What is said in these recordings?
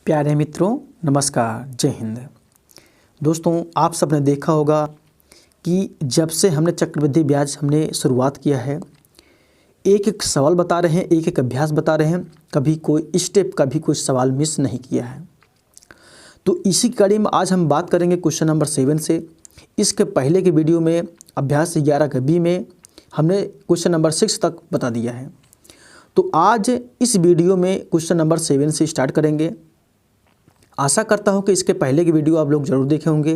प्यारे मित्रों, नमस्कार, जय हिंद। दोस्तों, आप सबने देखा होगा कि जब से हमने चक्रवृद्धि ब्याज हमने शुरुआत किया है, एक एक सवाल बता रहे हैं, एक एक अभ्यास बता रहे हैं, कभी कोई स्टेप का भी कोई सवाल मिस नहीं किया है। तो इसी कड़ी में आज हम बात करेंगे क्वेश्चन नंबर 7 से। इसके पहले के वीडियो में अभ्यास 11 के बी में हमने क्वेश्चन नंबर 6 तक बता दिया है। तो आज इस वीडियो में क्वेश्चन नंबर 7 से स्टार्ट करेंगे। आशा करता हूं कि इसके पहले की वीडियो आप लोग ज़रूर देखे होंगे।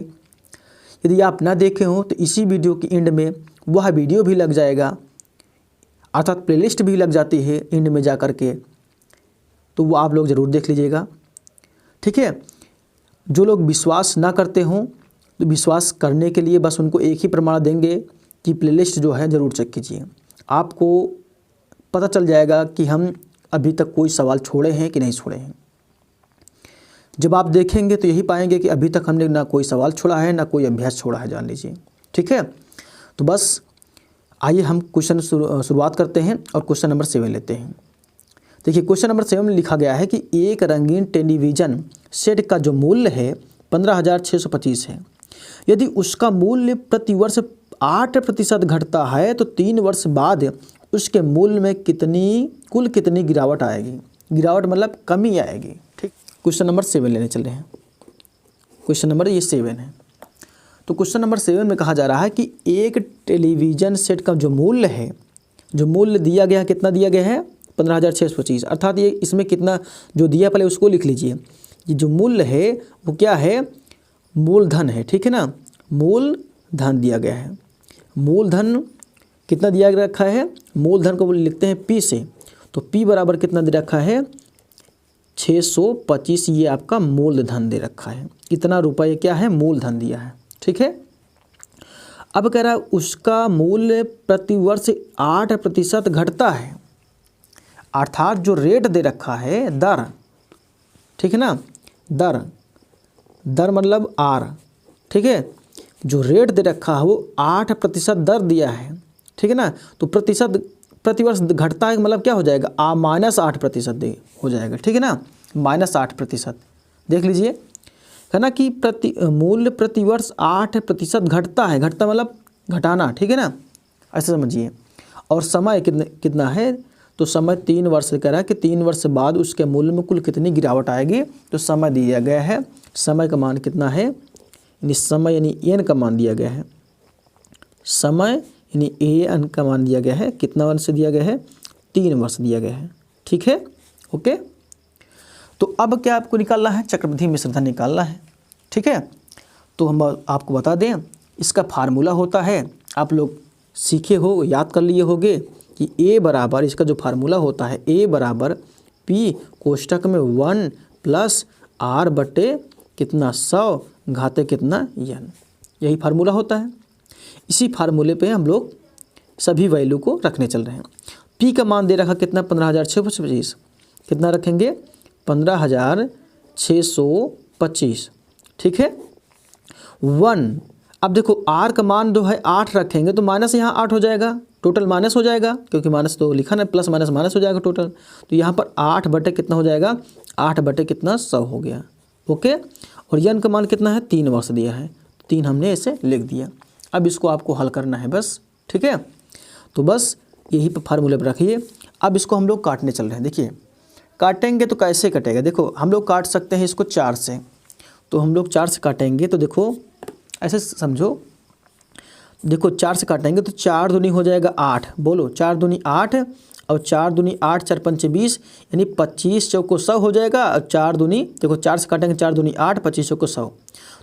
यदि आप ना देखे हों तो इसी वीडियो के एंड में वह वीडियो भी लग जाएगा, अर्थात प्लेलिस्ट भी लग जाती है एंड में जा कर के, तो वो आप लोग ज़रूर देख लीजिएगा। ठीक है। जो लोग विश्वास ना करते हों तो विश्वास करने के लिए बस उनको एक ही प्रमाण देंगे कि प्लेलिस्ट जो है ज़रूर चेक कीजिए। आपको पता चल जाएगा कि हम अभी तक कोई सवाल छोड़े हैं कि नहीं छोड़े हैं। जब आप देखेंगे तो यही पाएंगे कि अभी तक हमने ना कोई सवाल छोड़ा है, ना कोई अभ्यास छोड़ा है, जान लीजिए। ठीक है। तो बस आइए हम क्वेश्चन शुरुआत करते हैं और क्वेश्चन नंबर 7 लेते हैं। देखिए, क्वेश्चन नंबर 7 में लिखा गया है कि एक रंगीन टेलीविज़न सेट का जो मूल्य है 15,625 है। यदि उसका मूल्य प्रतिवर्ष 8% घटता है तो 3 वर्ष बाद उसके मूल्य में कुल कितनी गिरावट आएगी। गिरावट मतलब कमी आएगी। ठीक। क्वेश्चन नंबर 7 लेने चल रहे हैं। क्वेश्चन नंबर ये 7 है। तो क्वेश्चन नंबर 7 में कहा जा रहा है कि एक टेलीविज़न सेट का जो मूल्य है, जो मूल्य दिया गया है, कितना दिया गया है 15,625, अर्थात ये इसमें कितना जो दिया पहले उसको लिख लीजिए। ये जो मूल्य है वो क्या है, मूलधन है। ठीक है ना, मूलधन दिया गया है। मूलधन कितना दिया रखा है, मूलधन को लिखते हैं पी से। तो पी बराबर कितना दे रखा है 625, ये आपका मूलधन दे रखा है। इतना रुपये क्या है, मूलधन दिया है। ठीक है। अब कह रहा है उसका मूल्य प्रतिवर्ष 8% घटता है, अर्थात जो रेट दे रखा है, दर, ठीक है ना, दर मतलब आर। ठीक है। जो रेट दे रखा है वो 8% दर दिया है। ठीक है ना। तो प्रतिवर्ष घटता है मतलब क्या हो जाएगा, -8% हो जाएगा। ठीक है ना, -8%। देख लीजिए, है ना कि मूल्य प्रतिवर्ष 8% घटता है। घटता मतलब घटाना। ठीक है ना, ऐसे समझिए। और समय कितना है, तो समय 3 वर्ष कह रहा है कि 3 वर्ष बाद उसके मूल्य में कुल कितनी गिरावट आएगी। तो समय दिया गया है, समय का मान कितना है, यानी समय यानी एन का मान दिया गया है। समय यानी एन का मान दिया गया है, कितना वर्ष दिया गया है, 3 वर्ष दिया गया है। ठीक है, ओके। तो अब क्या आपको निकालना है, चक्रवृद्धि मिश्र धन निकालना है। ठीक है। तो हम आपको बता दें, इसका फार्मूला होता है, आप लोग सीखे हो, याद कर लिए होंगे कि ए बराबर, इसका जो फार्मूला होता है ए बराबर पी कोष्टक में 1 + आर बटे कितना 100 घाते कितना एन, यही फार्मूला होता है। इसी फार्मूले पे हम लोग सभी वैल्यू को रखने चल रहे हैं। पी का मान दे रखा कितना 15,625, कितना रखेंगे 15,625। ठीक है। 1, अब देखो आर का मान जो है 8 रखेंगे तो माइनस यहाँ 8 हो जाएगा, टोटल माइनस हो जाएगा, क्योंकि माइनस तो लिखा ना, प्लस माइनस माइनस हो जाएगा टोटल। तो यहाँ पर 8 बटे कितना हो जाएगा, 8 बटे कितना 100 हो गया। ओके। और यन का मान कितना है, 3 वर्ष दिया है, 3 हमने इसे लिख दिया। अब इसको आपको हल करना है बस। ठीक है। तो बस यही पर फार्मूले पर रखिए। अब इसको हम लोग काटने चल रहे हैं। देखिए, काटेंगे तो कैसे कटेगा, देखो हम लोग काट सकते हैं इसको 4 से। तो हम लोग 4 से काटेंगे तो देखो ऐसे समझो, देखो 4 से काटेंगे तो 4 दूनी हो जाएगा 8, बोलो 4 दूनी 8, और 4 दूनी 8, 4 पंचे 20, यानी 25 चौको 100 हो जाएगा। और 4 दूनी, देखो 4 से काटेंगे 4 दूनी 8, 25 चौको 100,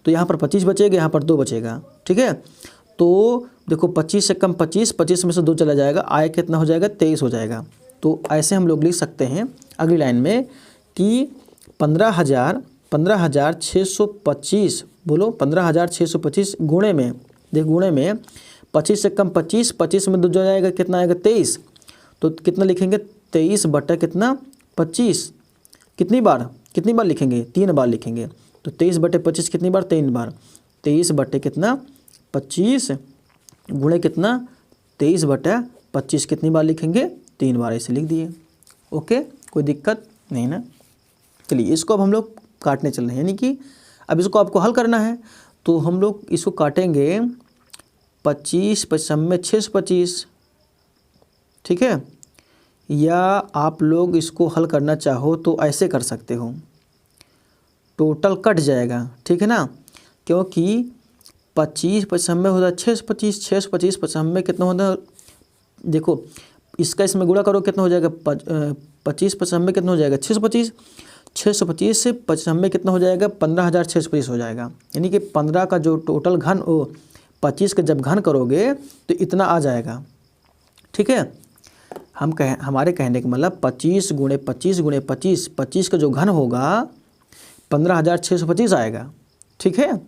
तो यहाँ पर 25 बचेगा, यहाँ पर 2 बचेगा। ठीक है। तो देखो 25 से कम 25, 25 में से 2 चला जाएगा, आय कितना हो जाएगा 23 हो जाएगा। तो ऐसे हम लोग लिख सकते हैं अगली लाइन में कि 15,625, बोलो 15,625 गुणे में, देख गुणे में 25 से कम 25, 25 में 2 जो जाएगा कितना आएगा 23। तो कितना लिखेंगे 23 बटा कितना 25, कितनी बार लिखेंगे, 3 बार लिखेंगे। तो 23 बटे 25 कितनी बार, 3 बार। 23 बटे कितना 25 गुणे कितना 23 बटा 25 कितनी बार लिखेंगे, 3 बार, ऐसे लिख दिए। ओके, कोई दिक्कत नहीं ना। चलिए इसको अब हम लोग काटने चल रहे हैं, यानी कि अब इसको आपको हल करना है। तो हम लोग इसको काटेंगे 25 95 625, ठीक है। या आप लोग इसको हल करना चाहो तो ऐसे कर सकते हो, टोटल कट जाएगा, ठीक है ना, क्योंकि 25 95 होता है 625, 625 95 कितना होता है, देखो इसका इसमें गुणा करो कितना हो जाएगा, 25 95 कितना हो जाएगा 625, 625 से 95 कितना हो जाएगा 15,625 हो जाएगा। यानी कि 15 का जो टोटल घन 25 का जब घन करोगे तो इतना आ जाएगा, ठीक है। हमारे कहने का मतलब 25 गुणे 25 गुणे 25, 25 का जो घन होगा 15,625 आएगा, ठीक है।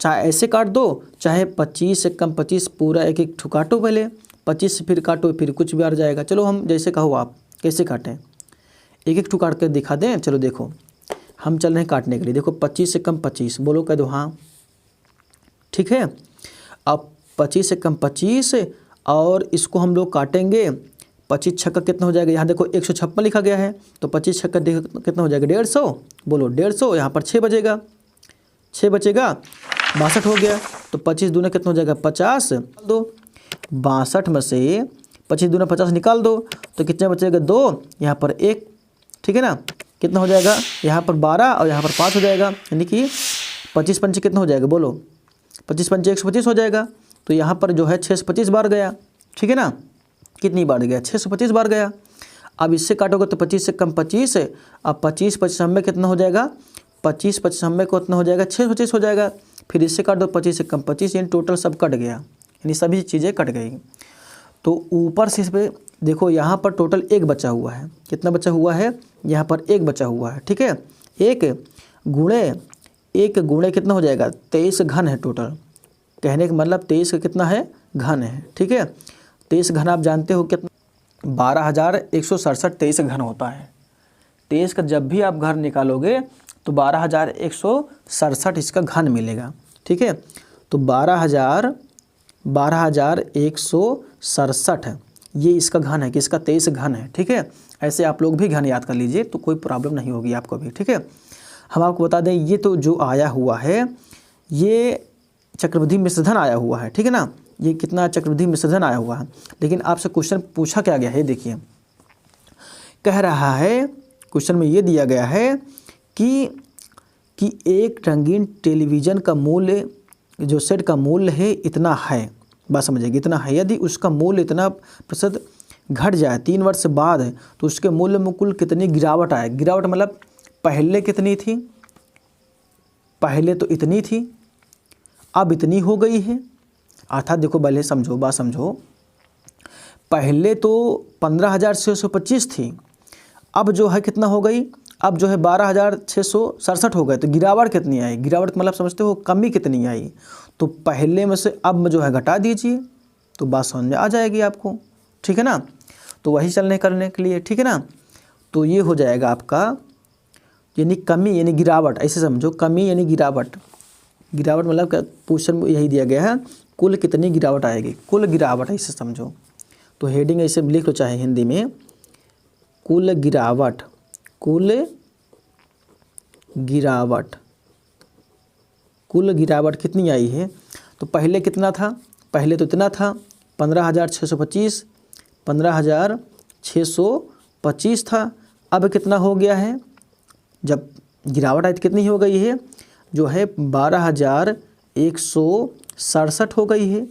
चाहे ऐसे काट दो, चाहे 25 से कम 25 पूरा एक एक ठो काटो, पहले 25 से फिर काटो, फिर कुछ भी आ जाएगा। चलो हम जैसे कहो आप कैसे काटें, एक एक ठो काट कर दिखा दें। चलो देखो हम चल रहे हैं काटने के लिए। देखो 25 से कम 25 बोलो, कह दो हाँ, ठीक है। अब 25 से कम 25 और इसको हम लोग काटेंगे। 25 छक्का कितना हो जाएगा, यहाँ देखो 156 लिखा गया है, तो 25 छक्का कितना हो जाएगा 150, बोलो 150। यहाँ पर 6 बचेगा, 6 बचेगा, 62 हो गया। तो 25 दूना कितना हो जाएगा 50 दो, 62 में से 25 दूना 50 निकाल दो, तो कितना बचेगा 2, यहाँ पर 1, ठीक है ना। कितना हो जाएगा यहाँ पर 12 और यहाँ पर 5 हो जाएगा, यानी कि 25 पंचे कितना हो जाएगा, बोलो 25 पंचे 125 हो जाएगा। तो यहाँ पर जो है 625 बार गया, ठीक है ना। कितनी बार गया 625 बार गया। अब इससे काटोगे तो 25 से कम 25, अब 25 95 कितना हो जाएगा, 25 95 को कितना हो जाएगा 625 हो जाएगा। फिर इससे काट दो 25 से कम 25, यानी टोटल सब कट गया, यानी सभी चीज़ें कट गई। तो ऊपर से इस पर देखो यहाँ पर टोटल 1 बचा हुआ है, कितना बचा हुआ है, यहाँ पर 1 बचा हुआ है, ठीक है। 1 गुणे कितना हो जाएगा 23 घन है टोटल, कहने का मतलब 23 का कितना है घन है, ठीक है। 23 घन आप जानते हो कितना, 12,167 23 घन होता है। 23 का जब भी आप घर निकालोगे तो 12,167 इसका घन मिलेगा, ठीक है। तो 12,167 ये इसका घन है, किसका 23 घन है, ठीक है। ऐसे आप लोग भी घन याद कर लीजिए तो कोई प्रॉब्लम नहीं होगी आपको भी, ठीक है। हम आपको बता दें ये तो जो आया हुआ है ये चक्रवृद्धि मिश्रधन आया हुआ है, ठीक है ना। ये कितना चक्रवृद्धि मिश्रधन आया हुआ है। लेकिन आपसे क्वेश्चन पूछा क्या गया है, देखिए कह रहा है क्वेश्चन में ये दिया गया है कि एक रंगीन टेलीविज़न का मूल्य, जो सेट का मूल्य है इतना है, बात समझिएगा इतना है। यदि उसका मूल्य इतना प्रतिशत घट जाए 3 वर्ष बाद तो उसके मूल्य में कुल कितनी गिरावट आए। गिरावट मतलब पहले कितनी थी, पहले तो इतनी थी, अब इतनी हो गई है। अर्थात देखो पहले समझो, बात समझो, पहले तो 15,625 थी, अब जो है कितना हो गई, अब जो है 12,667 हो गए। तो गिरावट कितनी आई, गिरावट मतलब समझते हो कमी कितनी आई। तो पहले में से अब में जो है घटा दीजिए तो बात समझ में आ जाएगी आपको, ठीक है ना। तो वही चलने करने के लिए, ठीक है ना। तो ये हो जाएगा आपका, यानी कमी यानी गिरावट, ऐसे समझो, कमी यानी गिरावट। गिरावट मतलब क्वेश्चन में यही दिया गया है, कुल कितनी गिरावट आएगी, कुल गिरावट ऐसे समझो। तो हेडिंग ऐसे लिख लो चाहे हिंदी में, कुल गिरावट, कुल गिरावट, कुल गिरावट कितनी आई है। तो पहले कितना था, पहले तो इतना था 15,625, 15,625 था। अब कितना हो गया है, जब गिरावट आई तो कितनी हो गई है, जो है 12,167 हो गई है।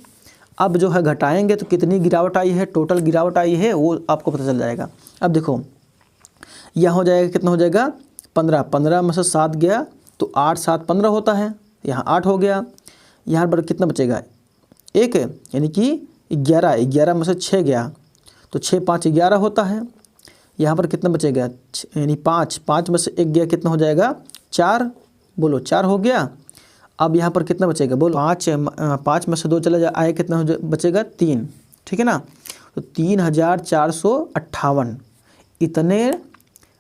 अब जो है घटाएंगे तो कितनी गिरावट आई है, टोटल गिरावट आई है वो आपको पता चल जाएगा। अब देखो यहाँ हो जाएगा, कितना हो जाएगा 15, 15 में से 7 गया तो 8 7 15 होता है, यहाँ 8 हो गया। यहाँ पर कितना बचेगा 1, यानी कि 11, 11 में से 6 गया तो 6 5 11 होता है। यहाँ पर कितना बचेगा, यानी 5, 5 में से 1 गया, कितना हो जाएगा 4, बोलो 4 हो गया। अब यहाँ पर कितना बचेगा, बोलो 5 में से 2 चला जाए, आए कितना बचेगा 3, ठीक है ना। तो 3,458 इतने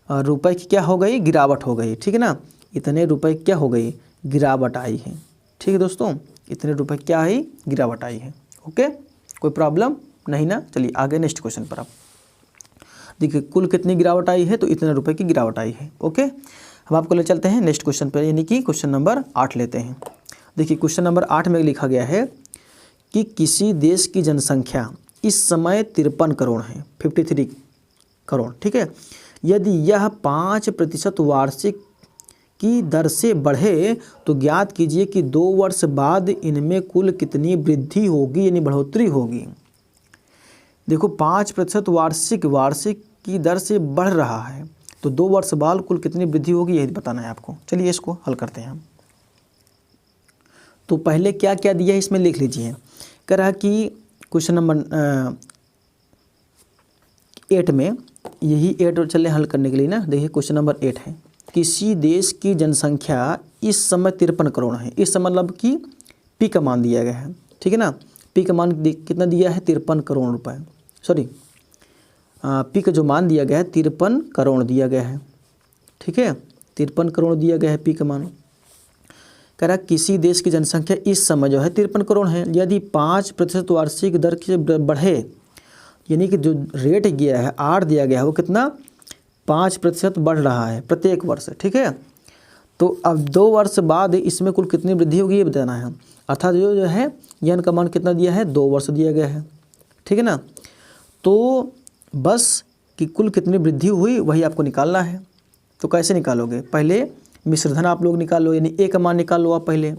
रुपए की क्या हो गई, गिरावट हो गई, ठीक है ना। इतने रुपए क्या हो गई, गिरावट आई है, ठीक है दोस्तों। इतने रुपए क्या आई, गिरावट आई है। ओके, कोई प्रॉब्लम नहीं ना। चलिए आगे नेक्स्ट क्वेश्चन पर आप देखिए, कुल कितनी गिरावट आई है, तो इतने रुपए की गिरावट आई है। ओके, हम आपको ले चलते हैं नेक्स्ट क्वेश्चन पर, यानी कि क्वेश्चन नंबर 8 लेते हैं। देखिए क्वेश्चन नंबर 8 में लिखा गया है कि किसी देश की जनसंख्या इस समय 53 करोड़ है, 53 करोड़, ठीक है। यदि यह 5% वार्षिक की दर से बढ़े तो ज्ञात कीजिए कि 2 वर्ष बाद इनमें कुल कितनी वृद्धि होगी, यानी बढ़ोतरी होगी। देखो 5% वार्षिक की दर से बढ़ रहा है तो 2 वर्ष बाद कुल कितनी वृद्धि होगी, यही बताना है आपको। चलिए इसको हल करते हैं हम। तो पहले क्या क्या दिया है इसमें लिख लीजिए। कह रहा कि क्वेश्चन नंबर 8 में, यही 8 चले हल करने के लिए ना। देखिए क्वेश्चन नंबर 8 है, किसी देश की जनसंख्या इस समय 53 करोड़ है। इस समय मतलब कि पी का मान दिया गया है, ठीक है ना। पी का मान कितना दिया है, 53 करोड़ रुपए, सॉरी पी का जो मान दिया गया है 53 करोड़ दिया गया है, ठीक है। 53 करोड़ दिया गया है पी का मान। कह रहा किसी देश की जनसंख्या इस समय जो है 53 करोड़ है, यदि 5% वार्षिक दर से बढ़े, यानी कि जो रेट दिया है आर दिया गया है वो कितना 5% बढ़ रहा है प्रत्येक वर्ष, ठीक है। तो अब 2 वर्ष बाद इसमें कुल कितनी वृद्धि होगी ये बताना है। अर्थात जो है यन का मान कितना दिया है, 2 वर्ष दिया गया है, ठीक है ना। तो बस कि कुल कितनी वृद्धि हुई वही आपको निकालना है। तो कैसे निकालोगे, पहले मिश्रधन आप लोग निकाल लो, यानी ए का मान निकाल लो आप पहले,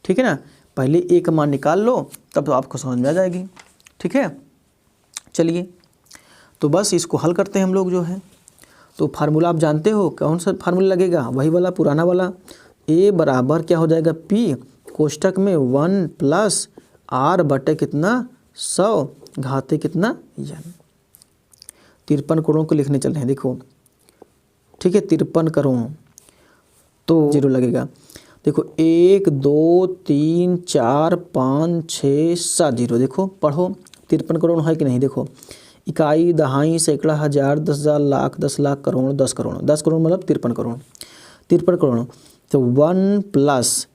ठीक है ना। पहले ए का मान निकाल लो तब तो आपको समझ में आ जाएगी, ठीक है। चलिए तो बस इसको हल करते हैं हम लोग जो है। तो फार्मूला आप जानते हो, कौन सा फार्मूला लगेगा, वही वाला पुराना वाला। ए बराबर क्या हो जाएगा, पी कोष्टक में 1 + आर बटे कितना 100 घाते कितना यन। 53 करोड़ को लिखने चल रहे हैं, देखो ठीक है। 53 करोड़ तो 0 लगेगा। देखो 1 2 3 4 5 6 7 0, देखो पढ़ो 53 करोड़ है कि नहीं। देखो इकाई, दहाई, सैकड़ा, हज़ार, 10,000, लाख, 10 लाख, करोड़, 10 करोड़, 10 करोड़ मतलब 53 करोड़, 53 करोड़। तो 1 +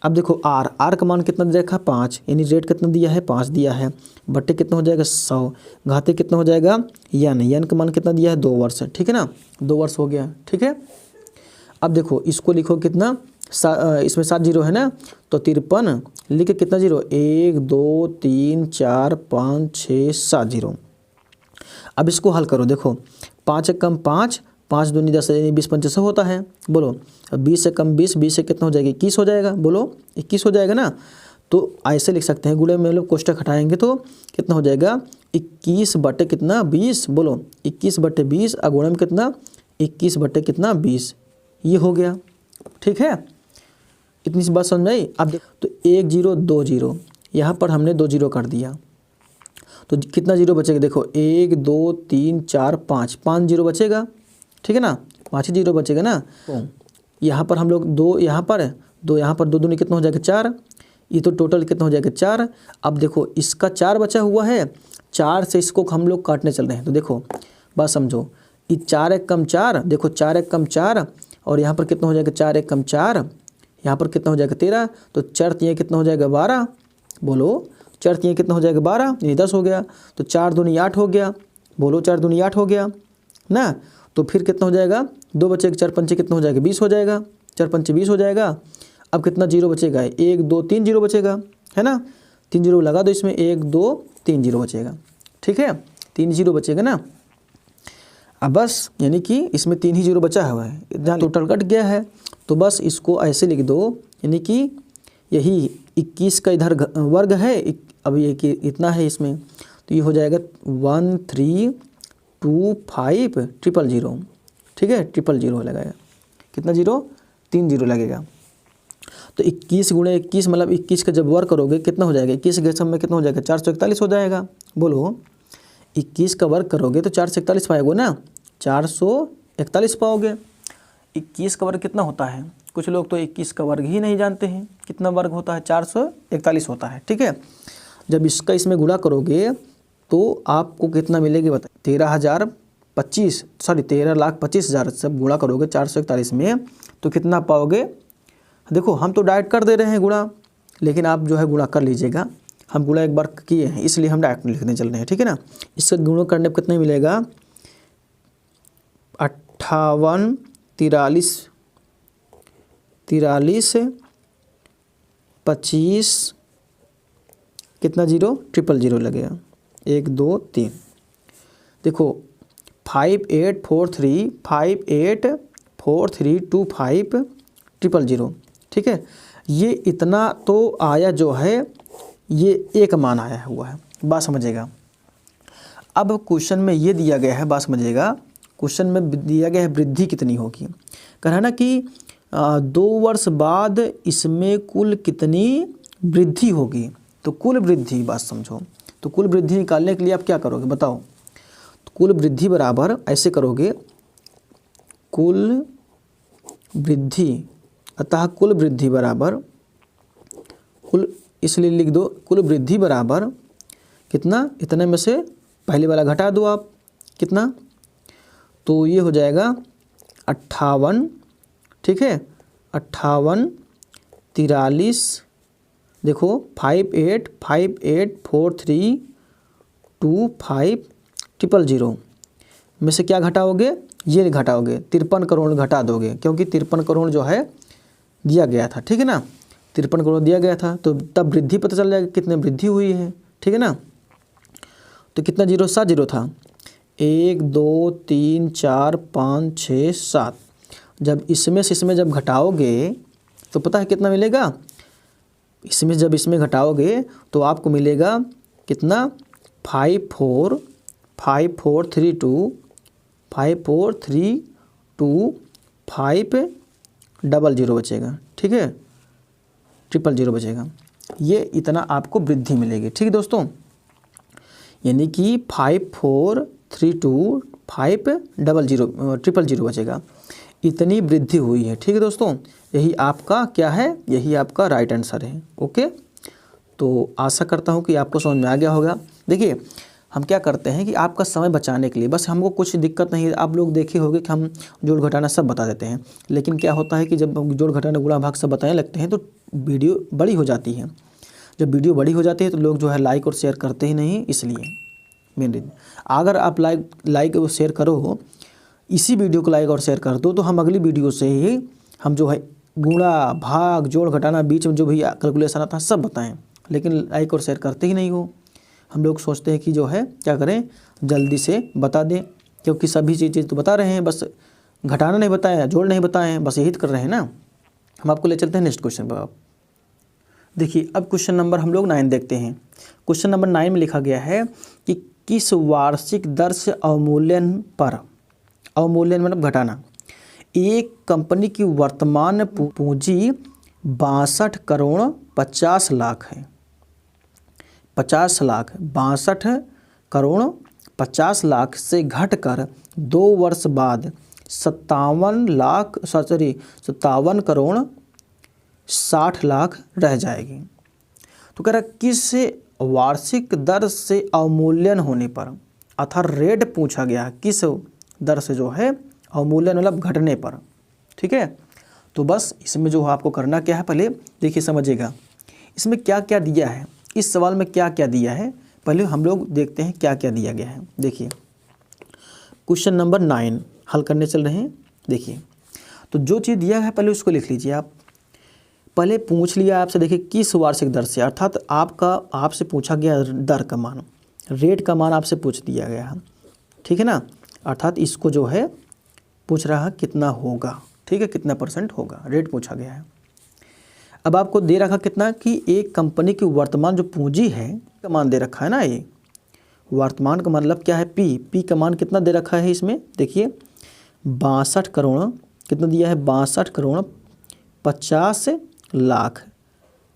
अब देखो आर का मान कितना दिया है 5, यानी रेट कितना दिया है 5 दिया है, बट्टे कितना हो जाएगा 100, घाते कितना हो जाएगा यन का मान कितना दिया है 2 वर्ष, ठीक है ना। 2 वर्ष हो गया, ठीक है। अब देखो इसको लिखो कितना, इसमें 7 0 है ना, तो 53 लिख के कितना 0, 1 2 3 4 5 6 7 0। अब इसको हल करो, देखो 5 × 5, 5 दूनी 10, यानी 20 × 5 होता है, बोलो। 20 से कम 20, 20 से कितना हो जाएगा 21 हो जाएगा, बोलो 21 हो जाएगा ना। तो ऐसे लिख सकते हैं, गुणे में लोग कोष्टक हटाएंगे तो कितना हो जाएगा 21 बटे कितना 20, बोलो 21 बटे 20, और गुणे में कितना 21 बटे कितना 20, ये हो गया, ठीक है। इतनी सी बात समझ में आई। अब तो 1 0 2 0, यहाँ पर हमने 2 0 कर दिया तो कितना 0 बचेगा, देखो 1 2 3 4 5 0 बचेगा, ठीक है ना, 5 ही 0 बचेगा ना। यहाँ पर हम लोग 2 यहाँ पर 2 यहाँ पर 2 दूनी कितना हो जाएगा 4, ये तो टोटल कितना हो जाएगा 4। अब देखो इसका 4 बचा हुआ है, 4 से इसको हम लोग काटने चल रहे हैं। तो देखो बात समझो, ये 4 1 कम 4, देखो 4 1 कम 4, और यहाँ पर कितना हो जाएगा 4 1 कम 4, यहाँ पर कितना हो जाएगा 13, तो 4 3 कितना हो जाएगा 12, बोलो 4 3 कितना हो जाएगा 12, ये 10 हो गया। तो 4 दूनी 8 हो गया, बोलो 4 दूनी 8 हो गया ना। तो फिर कितना हो जाएगा 2 बचेगा, 4 5 कितना हो जाएगा 20 हो जाएगा, 4 5 20 हो जाएगा। अब कितना 0 बचेगा, 1 2 3 0 बचेगा, है ना। 3 0 लगा दो इसमें, 1 2 3 0 बचेगा, ठीक है, 3 0 बचेगा ना। अब बस यानी कि इसमें 3 ही 0 बचा हुआ है, जहाँ टोटल कट गया है। तो बस इसको ऐसे लिख दो, यानी कि यही 21 का इधर वर्ग है, अब ये कि इतना है इसमें, तो ये हो जाएगा 1325 ठीक है, 000 लगाएगा, कितना 0 3 0 लगेगा। तो 21 × 21 मतलब 21 का जब वर्ग करोगे कितना हो जाएगा, 21 के समय कितना हो जाएगा 441 हो जाएगा, बोलो 21 का वर्ग करोगे तो 441 पाओगे ना, 441 पाओगे। 21 का वर्ग कितना होता है, कुछ लोग तो 21 का वर्ग ही नहीं जानते हैं, कितना वर्ग होता है 441 होता है, ठीक है। जब इसका इसमें गुणा करोगे तो आपको कितना मिलेगी बताइए, 13,25,000 सब गुणा करोगे 441 में तो कितना पाओगे। देखो हम तो डायरेक्ट कर दे रहे हैं गुणा, लेकिन आप जो है गुणा कर लीजिएगा, हम गुणा एक बार किए हैं इसलिए हम डायरेक्ट लिखने चल रहे हैं, ठीक है ना। इससे गुणा करने पर कितना मिलेगा 5843 43 25 कितना जीरो, 000 लगेगा, 1 2 3। देखो 584325 ठीक है। ये इतना तो आया जो है, ये एक मान आया हुआ है, बात समझिएगा। अब क्वेश्चन में ये दिया गया है, बात समझिएगा, क्वेश्चन में दिया गया है वृद्धि कितनी होगी। कह रहा है ना कि 2 वर्ष बाद इसमें कुल कितनी वृद्धि होगी। तो कुल वृद्धि, बात समझो, तो कुल वृद्धि निकालने के लिए आप क्या करोगे बताओ। तो कुल वृद्धि बराबर ऐसे करोगे, कुल वृद्धि, अतः कुल वृद्धि बराबर कुल, इसलिए लिख दो कुल वृद्धि बराबर कितना, इतने में से पहले वाला घटा दो आप, कितना, तो ये हो जाएगा 58, ठीक है, 58 43, देखो 58584325 में से क्या घटाओगे, ये घटाओगे, 53 करोड़ घटा दोगे, क्योंकि 53 करोड़ जो है दिया गया था, ठीक है ना, 53 करोड़ दिया गया था, तो तब वृद्धि पता चल जाएगा कितने वृद्धि हुई है, ठीक है ना। तो कितना जीरो, 7 जीरो था, 1 2 3 4 5 6 7। जब इसमें से इसमें जब घटाओगे तो पता है कितना मिलेगा, इसमें जब इसमें घटाओगे तो आपको मिलेगा कितना, 54325 बचेगा, ठीक है, 000 बचेगा। ये इतना आपको वृद्धि मिलेगी, ठीक है दोस्तों, यानी कि 54325 बचेगा, इतनी वृद्धि हुई है, ठीक है दोस्तों। यही आपका क्या है, यही आपका राइट आंसर है। ओके, तो आशा करता हूँ कि आपको समझ में आ गया होगा। देखिए हम क्या करते हैं कि आपका समय बचाने के लिए, बस हमको कुछ दिक्कत नहीं है, आप लोग देखे होंगे कि हम जोड़ घटाना सब बता देते हैं, लेकिन क्या होता है कि जब हम जोड़ घटाना गुणा भाग सब बताने लगते हैं तो वीडियो बड़ी हो जाती है। जब वीडियो बड़ी हो जाती है तो लोग जो है लाइक और शेयर करते ही नहीं, इसलिए मेन रीज़न। अगर आप लाइक और शेयर करो, इसी वीडियो को लाइक और शेयर कर दो, तो हम अगली वीडियो से ही हम जो है गुणा भाग जोड़ घटाना बीच में जो भी कैलकुलेशन आता है सब बताएं, लेकिन लाइक और शेयर करते ही नहीं हो। हम लोग सोचते हैं कि जो है क्या करें, जल्दी से बता दें, क्योंकि सभी चीज़ें तो बता रहे हैं, बस घटाना नहीं बताया, जोड़ नहीं बताएं, बस यही तो कर रहे हैं ना। हम आपको ले चलते हैं नेक्स्ट क्वेश्चन पर। आप देखिए अब क्वेश्चन नंबर हम लोग 9 देखते हैं। क्वेश्चन नंबर 9 में लिखा गया है कि किस वार्षिक दर से अवमूल्यन पर, अवमूल्यन मतलब घटाना, एक कंपनी की वर्तमान पूंजी 62 करोड़ 50 लाख है, 50 लाख, 62 करोड़ 50 लाख से घटकर 2 वर्ष बाद 57 करोड़ 60 लाख रह जाएगी। तो कह रहा किस वार्षिक दर से अवमूल्यन होने पर, अर्थात रेट पूछा गया किस दर से जो है अवमूल्यन मतलब घटने पर, ठीक है। तो बस इसमें जो आपको करना क्या है, पहले देखिए समझिएगा इसमें क्या क्या दिया है, इस सवाल में क्या क्या दिया है, पहले हम लोग देखते हैं क्या क्या दिया गया है। देखिए क्वेश्चन नंबर 9 हल करने चल रहे हैं। देखिए तो जो चीज़ दिया है पहले उसको लिख लीजिए आप। पहले पूछ लिया आपसे, देखिए किस वार्षिक दर से, अर्थात आपसे पूछा गया दर का मान, रेट का मान आपसे पूछ दिया गया है, ठीक है ना, अर्थात इसको जो है पूछ रहा है कितना होगा, ठीक है, कितना % होगा, रेट पूछा गया है। अब आपको दे रखा कितना कि एक कंपनी की वर्तमान जो पूंजी है का मान दे रखा है ना, ये वर्तमान का मतलब क्या है, पी का मान कितना दे रखा है इसमें, देखिए 62 करोड़, कितना दिया है 62 करोड़ 50 लाख,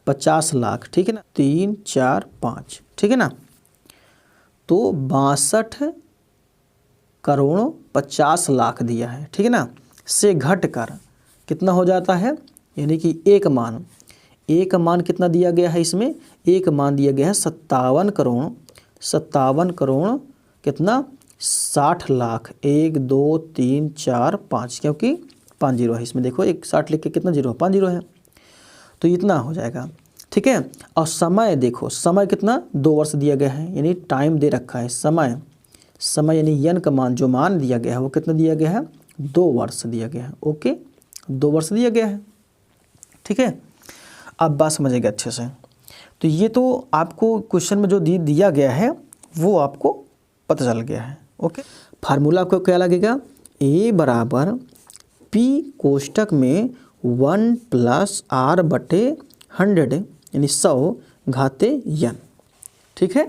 50 लाख, ठीक है ना, 3 4 5, ठीक है ना। तो 62 करोड़ 50 लाख दिया है, ठीक है ना, से घट कर कितना हो जाता है, यानी कि एक मान कितना दिया गया है इसमें, एक मान दिया गया है 57 करोड़ कितना 60 लाख, 1 2 3 4 5, क्योंकि 5 जीरो है इसमें, देखो एक 60 लिख के कितना जीरो, 5 जीरो है, तो इतना हो जाएगा, ठीक है। और समय देखो, समय कितना 2 वर्ष दिया गया है, यानी टाइम दे रखा है, समय यानी यन का मान, जो मान दिया गया है वो कितना दिया गया है, 2 वर्ष दिया गया है, ओके 2 वर्ष दिया गया है। ठीक है, अब बात समझिएगा अच्छे से। तो ये तो आपको क्वेश्चन में जो दिया गया है वो आपको पता चल गया है। ओके, फार्मूला आपको क्या लगेगा, ए बराबर पी कोष्टक में 1 + r/100 यानी 100 घाते n। ठीक है,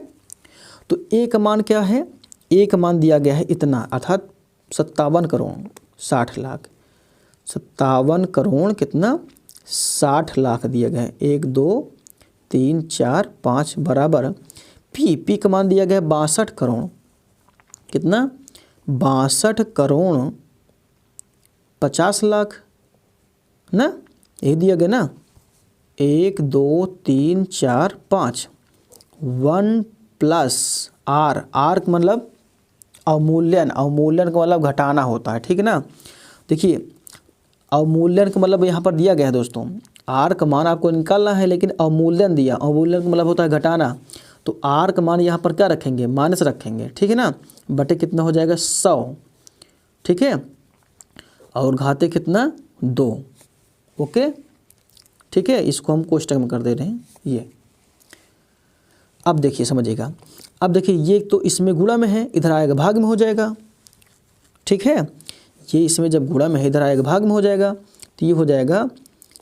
तो ए का मान क्या है, ए का मान दिया गया है इतना, अर्थात 57 करोड़ 60 लाख, 57 करोड़ कितना 60 लाख दिया गया है। 1 2 3 4 5 बराबर पी का मान दिया गया है 62 करोड़, कितना 62 करोड़ 50 लाख ना, ये दिया गया ना। 1 2 3 4 5 1 + r, r का मतलब अवमूल्यन, अवमूल्यन का मतलब घटाना होता है, ठीक है ना। देखिए अवमूल्यन का मतलब यहाँ पर दिया गया है दोस्तों, r का मान आपको निकालना है लेकिन अवमूल्यन दिया, अवमूल्यन का मतलब होता है घटाना, तो r का मान यहाँ पर क्या रखेंगे, माइनस रखेंगे, ठीक है ना। बटे कितना हो जाएगा 100, ठीक है, और घाते कितना 2। ओके, ठीक है, इसको हम कोष्टक में कर दे रहे हैं ये। अब देखिए समझिएगा, अब देखिए ये तो इसमें गुणा में है, इधर आएगा भाग में हो जाएगा, ठीक है। ये इसमें जब गुणा में है इधर आएगा भाग में हो जाएगा, तो ये हो जाएगा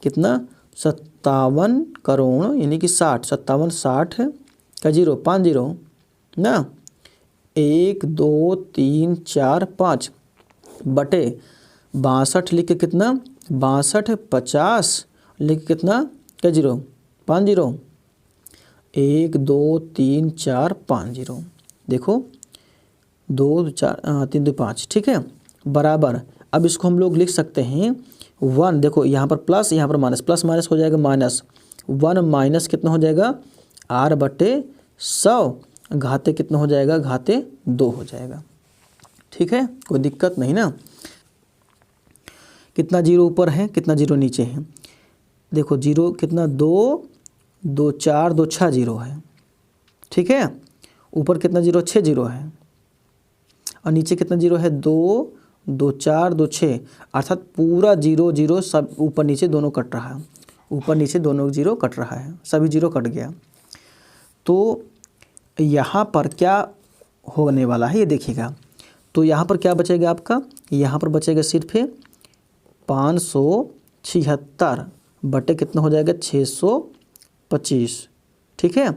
कितना 57 करोड़ यानी कि 60, 57 60 का 0 5 0 ना, 1 2 3 4 5 बटे 62 लिख के कितना 62 50 लिख के कितना क्या 0 5 0, 1 2 3 4 5 0, देखो 2 4 3 2 5, ठीक है, बराबर। अब इसको हम लोग लिख सकते हैं 1, देखो यहाँ पर प्लस यहाँ पर माइनस, प्लस माइनस हो जाएगा माइनस, 1 माइनस कितना हो जाएगा r/100 घाते कितना हो जाएगा, घाते 2 हो जाएगा, ठीक है, कोई दिक्कत नहीं ना। कितना जीरो ऊपर है, कितना जीरो नीचे है, देखो जीरो कितना 2 2 4 2 6 जीरो है, ठीक है, ऊपर कितना जीरो 6 जीरो है, और नीचे कितना जीरो है 2 2 4 2 6, अर्थात पूरा 0 0 सब ऊपर नीचे दोनों कट रहा है, ऊपर नीचे दोनों जीरो कट रहा है, सभी जीरो कट गया। तो यहाँ पर क्या होने वाला है ये देखिएगा, तो यहाँ पर क्या बचेगा आपका, यहाँ पर बचेगा सिर्फ 576 बटे कितना हो जाएगा 625, ठीक है।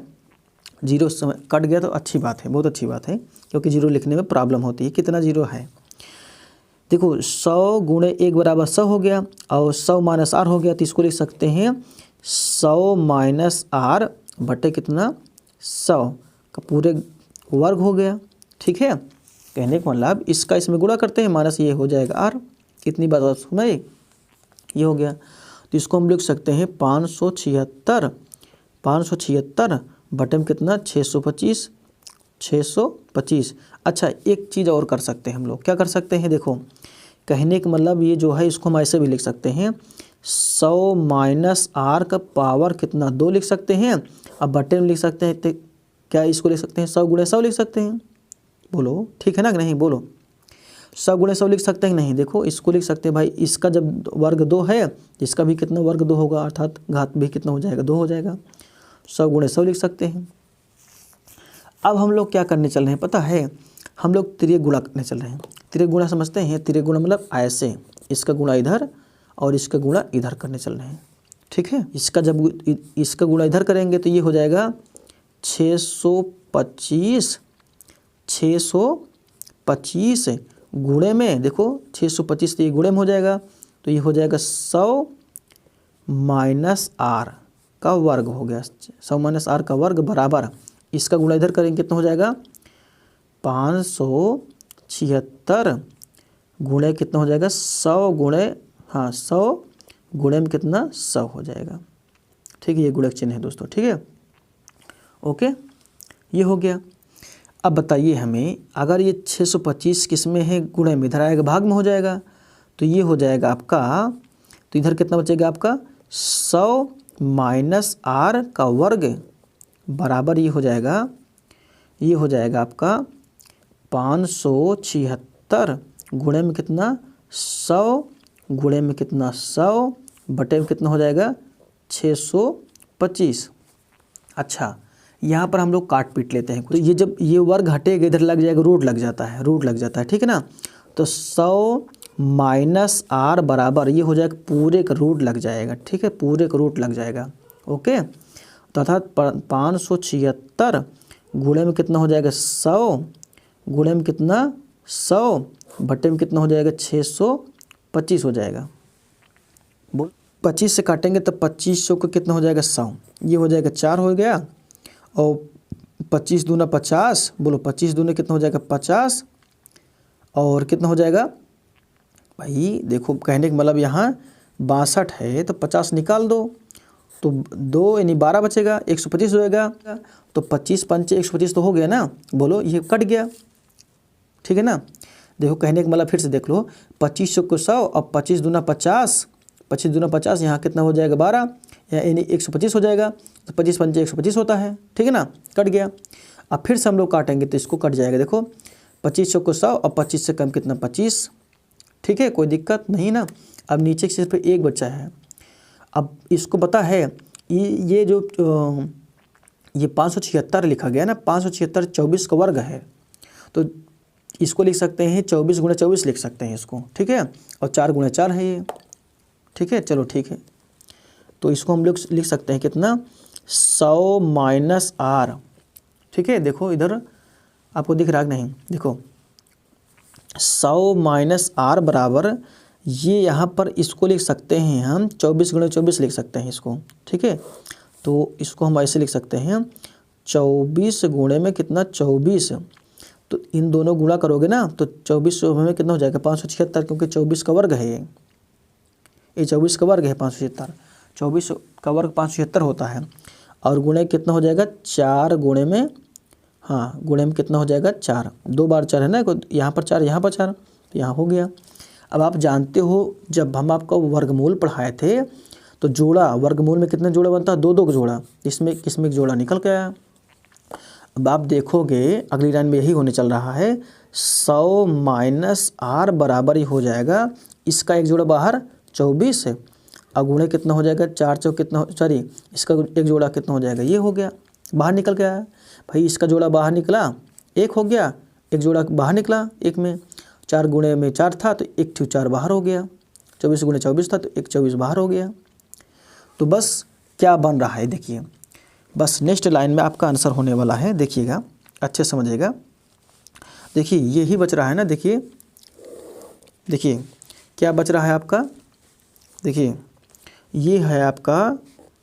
जीरो समय कट गया तो अच्छी बात है, बहुत अच्छी बात है, क्योंकि जीरो लिखने में प्रॉब्लम होती है। कितना जीरो है, देखो 100 गुणे 1 बराबर 100 हो गया, और 100 माइनस r हो गया, तो इसको लिख सकते हैं 100 माइनस r बटे कितना 100 का पूरे वर्ग हो गया, ठीक है। कहने का मतलब इसका इसमें गुणा करते हैं, माइनस ये हो जाएगा r, कितनी बात सुनाई, ये हो गया। तो इसको हम लिख सकते हैं 576 बटे में कितना 625। अच्छा एक चीज़ और कर सकते हैं हम लोग, क्या कर सकते हैं, देखो कहने का मतलब ये जो है इसको हम ऐसे भी लिख सकते हैं 100 माइनस r का पावर कितना 2 लिख सकते हैं, अब बटे में लिख सकते हैं, तो क्या इसको लिख सकते हैं 100 गुणे 100 लिख सकते हैं, बोलो ठीक है ना कि नहीं, बोलो 100 गुणे 100 लिख सकते हैं नहीं, देखो इसको लिख सकते हैं भाई, इसका जब वर्ग 2 है इसका भी कितना वर्ग 2 होगा, अर्थात घात भी कितना हो जाएगा 2 हो जाएगा, 100 गुणे 100 लिख सकते हैं। अब हम लोग क्या करने चल रहे हैं पता है, हम लोग तिर्यक गुणा करने चल रहे हैं। तिर्यक गुणा समझते हैं, तिर्यक गुणा मतलब ऐसे इसका गुणा इधर और इसका गुणा इधर करने चल रहे हैं, ठीक है। इसका जब इसका गुणा इधर करेंगे तो ये हो जाएगा 625 गुणे में, देखो 625 तो ये गुणे में हो जाएगा, तो ये हो जाएगा 100 माइनस r का वर्ग हो गया, 100 माइनस r का वर्ग बराबर, इसका गुणा इधर करेंगे कितना हो जाएगा 576 गुणे कितना हो जाएगा 100 गुणे, हाँ 100 गुणे में कितना 100 हो जाएगा, ठीक है, ये गुणक चिन्ह है दोस्तों, ठीक है। ओके, ये हो गया। अब बताइए हमें, अगर ये 625 किस में है गुणे में, इधर आएगा भाग में हो जाएगा, तो ये हो जाएगा आपका, तो इधर कितना बचेगा आपका 100 माइनस r का वर्ग बराबर ये हो जाएगा आपका 576 गुणे में कितना 100 गुणे में कितना 100 बटे में कितना हो जाएगा 625। अच्छा, यहाँ पर हम लोग काट पीट लेते हैं। तो ये जब ये वर्ग हटेगा इधर लग जाएगा रूट लग जाता है, रूट लग जाता है, ठीक है ना। तो 100 माइनस आर बराबर ये हो जाएगा पूरे का रूट लग जाएगा, ठीक है, पूरे का रूट लग जाएगा। ओके, तो अर्थात 576 गुणे में कितना हो जाएगा 100, गुणे में कितना 100 बटे में कितना हो जाएगा 625 हो जाएगा। 25 से काटेंगे तो 2500 को कितना हो जाएगा 100, ये हो जाएगा 4 हो गया, और 25 दूना 50, बोलो 25 दूना कितना हो जाएगा 50, और कितना हो जाएगा भाई देखो, कहने का मतलब यहाँ 62 है तो 50 निकाल दो, तो 2 यानी 12 बचेगा, 125 हो जाएगा। तो 25 पंचे 125 तो हो गया ना, बोलो ये कट गया, ठीक है ना। देखो कहने का मतलब फिर से देख लो, 2500 को 100 और 25 दूना 50, 25 दूना 50, यहाँ कितना हो जाएगा 12, यानी 125 हो जाएगा। तो 25 पंचे 125 होता है, ठीक है ना, कट गया। अब फिर से हम लोग काटेंगे तो इसको कट जाएगा। देखो 2500 को 100 और 25 से कम कितना 25, ठीक है, कोई दिक्कत नहीं ना। अब नीचे की सिर्फ एक बच्चा है। अब इसको पता है ये जो ये 576 लिखा गया ना, 576 24 का वर्ग है, तो इसको लिख सकते हैं 24 गुणे 24 लिख सकते हैं इसको, ठीक है, और 4 गुणे 4 है ये, ठीक है, चलो ठीक है। तो इसको हम लोग लिख सकते हैं कितना 100 माइनस आर, ठीक है। देखो इधर आपको दिख रहा है नहीं, देखो 100 माइनस आर बराबर ये यहाँ पर इसको लिख सकते हैं हम 24 गुणे 24 लिख सकते हैं इसको, ठीक है। तो इसको हम ऐसे लिख सकते हैं 24 गुणे में कितना 24, तो इन दोनों गुणा करोगे ना तो 24 में कितना हो जाएगा 576, क्योंकि 24 का वर्ग है ये 24 का वर्ग है 576, 24 का वर्ग 576 होता है। और गुणे कितना हो जाएगा 4 गुणे में, हाँ गुणे में कितना हो जाएगा 4, 2 बार 4 है ना, यहाँ पर 4 यहाँ पर 4, तो यहाँ हो गया। अब आप जानते हो जब हम आपको वर्गमूल पढ़ाए थे तो जोड़ा, वर्गमूल में कितने जोड़ा बनता है 2 का जोड़ा, इसमें एक जोड़ा निकल के आया। अब आप देखोगे अगली लाइन में यही होने चल रहा है, 100 माइनस आर बराबर ही हो जाएगा इसका एक जोड़ा बाहर 24 है, और गुणे कितना हो जाएगा 4 चौक कितना, सॉरी इसका एक जोड़ा कितना हो जाएगा, ये हो गया बाहर निकल के आया भाई। इसका जोड़ा बाहर निकला 1 हो गया, एक जोड़ा बाहर निकला 1 में, 4 गुणे में 4 था तो 1 4 बाहर हो गया, 24 गुणे 24 था तो 1 24 बाहर हो गया। तो बस क्या बन रहा है देखिए, बस नेक्स्ट लाइन में आपका आंसर होने वाला है, देखिएगा अच्छे समझिएगा। देखिए यही बच रहा है ना, देखिए देखिए क्या बच रहा है आपका, देखिए ये है आपका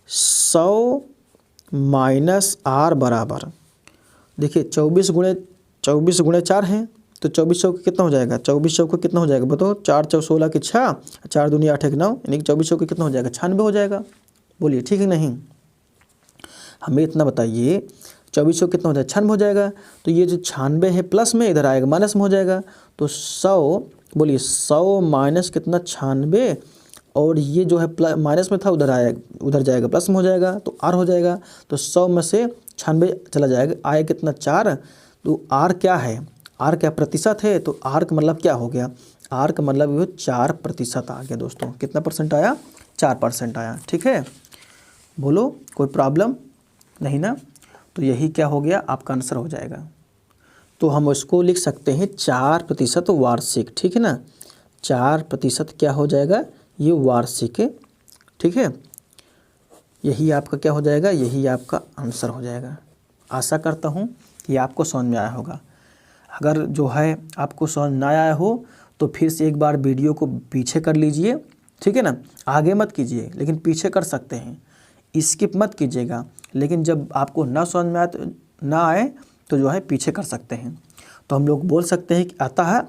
100 माइनस आर बराबर, देखिए 24 गुणे 4 है तो 24 चौक कितना हो जाएगा, 24 चौक कितना हो जाएगा बताओ, 4 चौक 16 की 6, 4 दूनी 8 1 9, यानी कि 24 चौक कितना हो जाएगा 96 हो जाएगा। बोलिए ठीक है नहीं, हमें इतना बताइए 24 चौक कितना हो जाएगा 96 हो जाएगा। तो ये जो 96 है प्लस में इधर आएगा माइनस में हो जाएगा, तो 100 बोलिए 100 माइनस कितना 96, और ये जो है प्लस माइनस में था उधर आएगा, उधर जाएगा प्लस में हो जाएगा तो आर हो जाएगा। तो 100 में से 96 चला जाएगा, आए कितना 4, तो आर क्या है, आर क्या प्रतिशत है, तो आर का मतलब क्या हो गया, आर का मतलब ये 4% आ गया दोस्तों। कितना परसेंट आया 4% आया, ठीक है। बोलो कोई प्रॉब्लम नहीं ना, तो यही क्या हो गया आपका आंसर हो जाएगा। तो हम इसको लिख सकते हैं 4% वार्षिक, ठीक है ना, 4% क्या हो जाएगा ये वार्षिक है, ठीक है। यही आपका क्या हो जाएगा, यही आपका आंसर हो जाएगा। आशा करता हूँ कि आपको समझ में आया होगा। अगर जो है आपको समझ ना आया हो तो फिर से एक बार वीडियो को पीछे कर लीजिए, ठीक है ना, आगे मत कीजिए लेकिन पीछे कर सकते हैं, स्किप मत कीजिएगा। लेकिन जब आपको ना समझ में आए ना आए तो जो है पीछे कर सकते हैं। तो हम लोग बोल सकते हैं कि आता है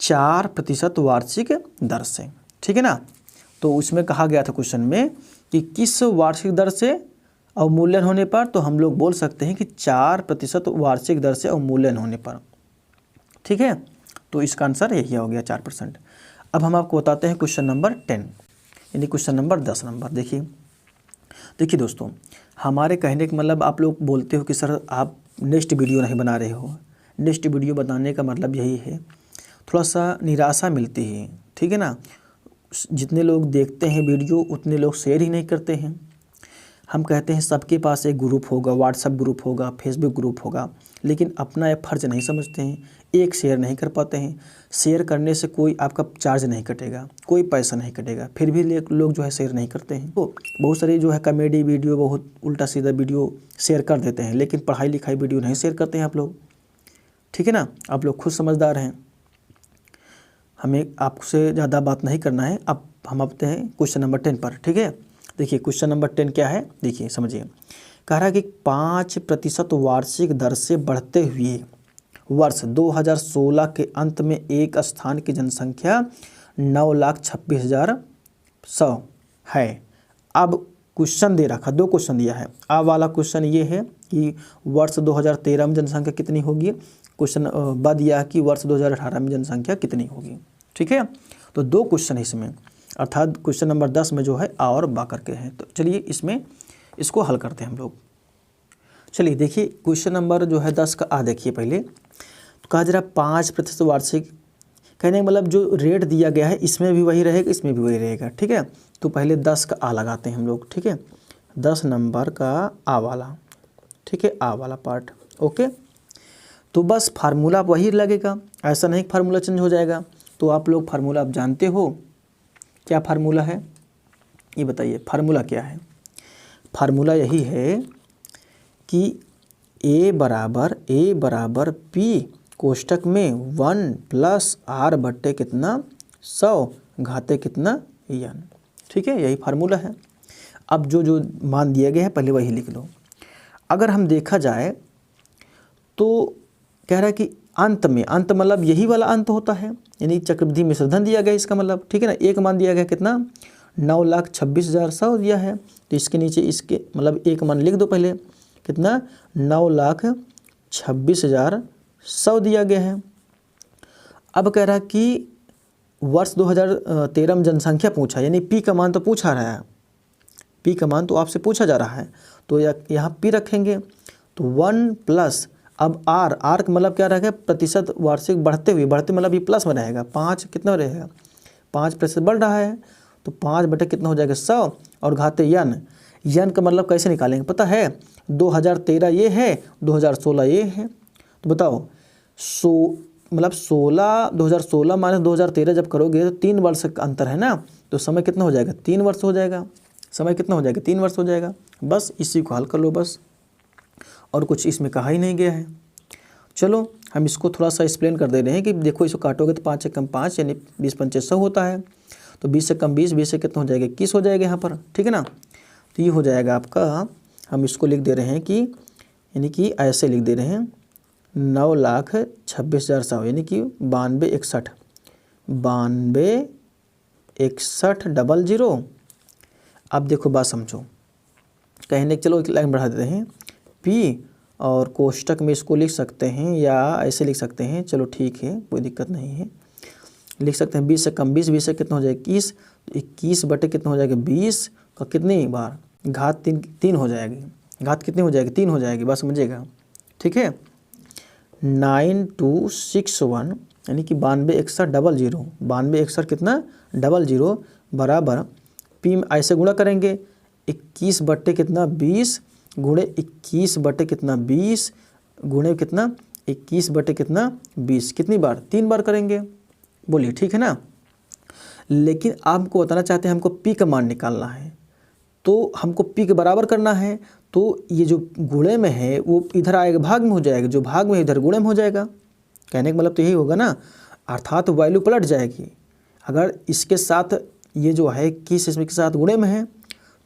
4% वार्षिक दर से, ठीक है ना। तो उसमें कहा गया था क्वेश्चन में कि किस वार्षिक दर से अवमूल्यन होने पर, तो हम लोग बोल सकते हैं कि 4% वार्षिक दर से अवमूल्यन होने पर, ठीक है। तो इसका आंसर यही हो गया 4%। अब हम आपको बताते हैं क्वेश्चन नंबर 10, यानी क्वेश्चन नंबर 10 नंबर। देखिए दोस्तों, हमारे कहने का मतलब आप लोग बोलते हो कि सर आप नेक्स्ट वीडियो नहीं बना रहे हो। नेक्स्ट वीडियो बनाने का मतलब यही है, थोड़ा सा निराशा मिलती है, ठीक है ना। जितने लोग देखते हैं वीडियो उतने लोग शेयर ही नहीं करते हैं। हम कहते हैं सबके पास एक ग्रुप होगा, व्हाट्सएप ग्रुप होगा, फेसबुक ग्रुप होगा, लेकिन अपना ये फ़र्ज़ नहीं समझते हैं, एक शेयर नहीं कर पाते हैं। शेयर करने से कोई आपका चार्ज नहीं कटेगा, कोई पैसा नहीं कटेगा, फिर भी लोग जो है शेयर नहीं करते हैं। तो बहुत सारी जो है कॉमेडी वीडियो, बहुत उल्टा सीधा वीडियो शेयर कर देते हैं, लेकिन पढ़ाई लिखाई वीडियो नहीं शेयर करते हैं आप लोग। ठीक है ना, आप लोग खुद समझदार हैं, हमें आपसे ज़्यादा बात नहीं करना है। अब हम आते हैं क्वेश्चन नंबर 10 पर। ठीक है, देखिए क्वेश्चन नंबर 10 क्या है, देखिए समझिए। कह रहा है कि 5% वार्षिक दर से बढ़ते हुए वर्ष 2016 के अंत में एक स्थान की जनसंख्या 9,26,100 है। अब क्वेश्चन दे रखा, 2 क्वेश्चन दिया है। अब वाला क्वेश्चन ये है कि वर्ष 2013 में जनसंख्या कितनी होगी, क्वेश्चन बाद दिया है कि वर्ष 2018 में जनसंख्या कितनी होगी। ठीक है, तो 2 क्वेश्चन है इसमें, अर्थात क्वेश्चन नंबर 10 में जो है आ और बा करके हैं। तो चलिए इसमें इसको हल करते हैं हम लोग। चलिए देखिए क्वेश्चन नंबर जो है 10 का आ देखिए पहले। तो कहा जरा 5% वार्षिक, कहने का मतलब जो रेट दिया गया है इसमें भी वही रहेगा, इसमें भी वही रहेगा। ठीक है, तो पहले 10 का आ लगाते हैं हम लोग। ठीक है, 10 नंबर का आ वाला, ठीक है, आ वाला पार्ट। ओके, तो बस फार्मूला वही लगेगा, ऐसा नहीं फार्मूला चेंज हो जाएगा। तो आप लोग फार्मूला आप जानते हो, क्या फार्मूला है ये बताइए, फार्मूला क्या है? फार्मूला यही है कि ए बराबर पी कोष्टक में 1 + r बट्टे कितना 100 घाते कितना n। ठीक है, यही फार्मूला है। अब जो जो मान दिया गया है पहले वही लिख लो। अगर हम देखा जाए तो कह रहा है कि अंत में, अंत मतलब यही वाला अंत होता है, यानी चक्रवृद्धि मिश्रधन दिया गया इसका मतलब। ठीक है ना, एक मान दिया गया कितना 9,26,100 दिया है, तो इसके नीचे इसके मतलब एक मान लिख दो पहले, कितना 9,26,100 दिया गया है। अब कह रहा है कि वर्ष 2013 में जनसंख्या पूछा, यानी पी का मान तो पूछा रहा है, पी का मान तो आपसे पूछा जा रहा है, तो यहाँ पी रखेंगे। तो 1 + अब आर का मतलब क्या रहेगा, प्रतिशत वार्षिक बढ़ते हुए, बढ़ते मतलब ये प्लस में रहेगा, 5 कितना रहेगा, 5% बढ़ रहा है, तो 5 बटे कितना हो जाएगा 100 और घाते यन का मतलब कैसे निकालेंगे पता है, 2013 ये है, 2016 ये है। तो बताओ मतलब 2016 माइनस 2013 जब करोगे तो 3 वर्ष का अंतर है ना, तो समय कितना हो जाएगा 3 वर्ष हो जाएगा, समय कितना हो जाएगा 3 वर्ष हो जाएगा। बस इसी को हल कर लो बस, और कुछ इसमें कहा ही नहीं गया है। चलो हम इसको थोड़ा सा एक्सप्लेन कर दे रहे हैं कि देखो इसको काटोगे तो 5 से कम 5 यानी 20 × 5 = 100 होता है, तो 20 से कम 20, 20 से कितना हो जाएगा 21 हो जाएगा यहाँ पर। ठीक है ना, तो ये हो जाएगा आपका, हम इसको लिख दे रहे हैं कि यानी कि ऐसे लिख दे रहे हैं 9,26,100 यानी कि 9261। अब देखो बात समझो, कहने चलो एक लाइन बढ़ा देते हैं, पी और कोष्टक में इसको लिख सकते हैं या ऐसे लिख सकते हैं, चलो ठीक है कोई दिक्कत नहीं है, लिख सकते हैं 20 से कम 20, 20 से कितना हो जाएगा 21, 21 बटे कितना हो जाएगा 20 का कितनी बार घात 3 हो जाएगी, घात कितनी हो जाएगी 3 हो जाएगी, बस समझिएगा। ठीक है, 9261 यानी कि 926100, 9261 कितना 00 बराबर पी में ऐसे गुणा करेंगे 21 बटे कितना 20 गुणे 21 बटे कितना 20 गुणे कितना 21 बटे कितना 20, कितनी बार 3 बार करेंगे, बोलिए ठीक है ना। लेकिन आपको बताना चाहते हैं हमको पी का मान निकालना है, तो हमको पी के बराबर करना है, तो ये जो गुणे में है वो इधर आएगा भाग में हो जाएगा, जो भाग में इधर गुणे में हो जाएगा। कहने का मतलब तो यही होगा ना, अर्थात वैल्यू पलट जाएगी। अगर इसके साथ ये जो है 21 इसमें के साथ गुणे में है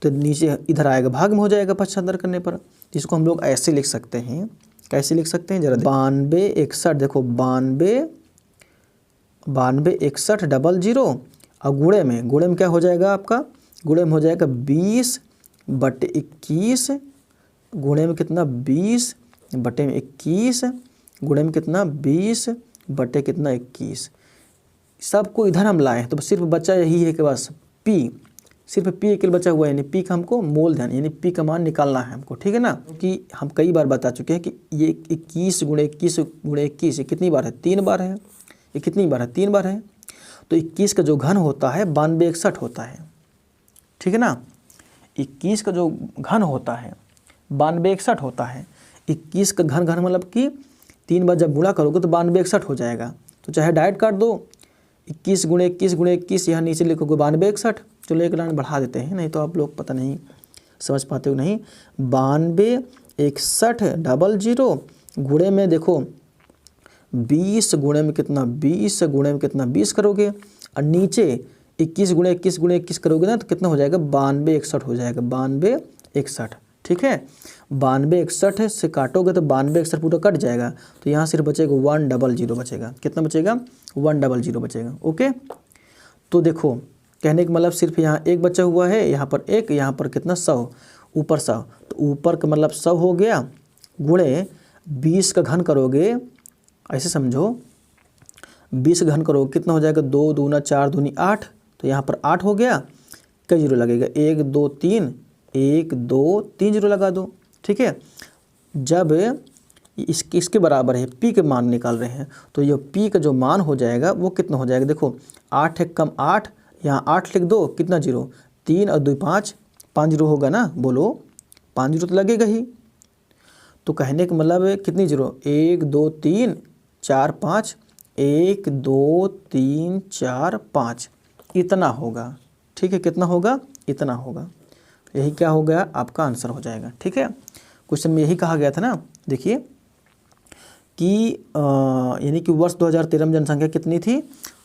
तो नीचे इधर आएगा भाग में हो जाएगा पक्षांतर करने पर। तो इसको हम लोग ऐसे लिख सकते हैं, कैसे लिख सकते हैं जरा 9261, देखो 926100 और गुणे में क्या हो जाएगा आपका, गुणे में हो जाएगा 20 बटे 21 गुणे में कितना 20 बटे में 21 गुणे में कितना 20 बटे कितना 21, सबको इधर हम लाए हैं। तो सिर्फ बचा यही है कि बस पी, सिर्फ पी अकेले बचा हुआ है, यानी पी का हमको मूलधन यानी पी का मान निकालना है हमको। ठीक है ना, क्योंकि हम कई बार बता चुके हैं कि ये 21 गुणे 21 गुणे 21 ये कितनी बार है 3 बार है, ये कितनी बार है 3 बार है। तो 21 का जो घन होता है 9261 होता है, ठीक है ना। 21 का जो घन होता है 9261 होता है। 21 का घन घन मतलब कि 3 बार जब गुणा करोगे तो 9261 हो जाएगा। तो चाहे डायरेक्ट काट दो, 21 गुणे 21 गुणे 21, यहाँ नीचे लिखोगे 9261। चलो एक लाइन बढ़ा देते हैं, नहीं तो आप लोग पता नहीं समझ पाते हो नहीं। 9261 गुणे में देखो 20 गुणे में कितना 20 गुणे में कितना 20 करोगे, और नीचे 21 गुणे 21 गुणे 21 करोगे ना तो कितना हो जाएगा 9261 हो जाएगा, 9261, ठीक है। 9261 से काटोगे तो 9261 पूरा कट जाएगा, तो यहाँ सिर्फ बचेगा 100 बचेगा। कितना बचेगा 100 बचेगा, ओके। तो देखो कहने का मतलब सिर्फ यहाँ एक बचा हुआ है, यहाँ पर एक, यहाँ पर कितना 100, ऊपर 100, तो ऊपर का मतलब 100 हो गया, गुणे 20 का घन करोगे, ऐसे समझो 20 का घन करोगे कितना हो जाएगा 2 दूना 4 दूनी 8, तो यहाँ पर 8 हो गया। कई जीरो लगेगा 1 2 3, 1 2 3 जीरो लगा दो, ठीक है। जब इसके बराबर है पी के मान निकाल रहे हैं, तो ये पी का जो मान हो जाएगा वो कितना हो जाएगा, देखो 8 है कम 8, यहाँ 8 लिख दो, कितना जीरो 3 और 2 5, 5 जीरो होगा ना, बोलो 5 जीरो तो लगेगा ही। तो कहने का मतलब है कितनी जीरो 1 2 3 4 5, 1 2 3 4 5 इतना होगा, ठीक है। कितना होगा इतना होगा, यही क्या हो गया आपका आंसर हो जाएगा, ठीक है। क्वेश्चन में यही कहा गया था ना, देखिए कि यानी कि वर्ष 2013 में जनसंख्या कितनी थी,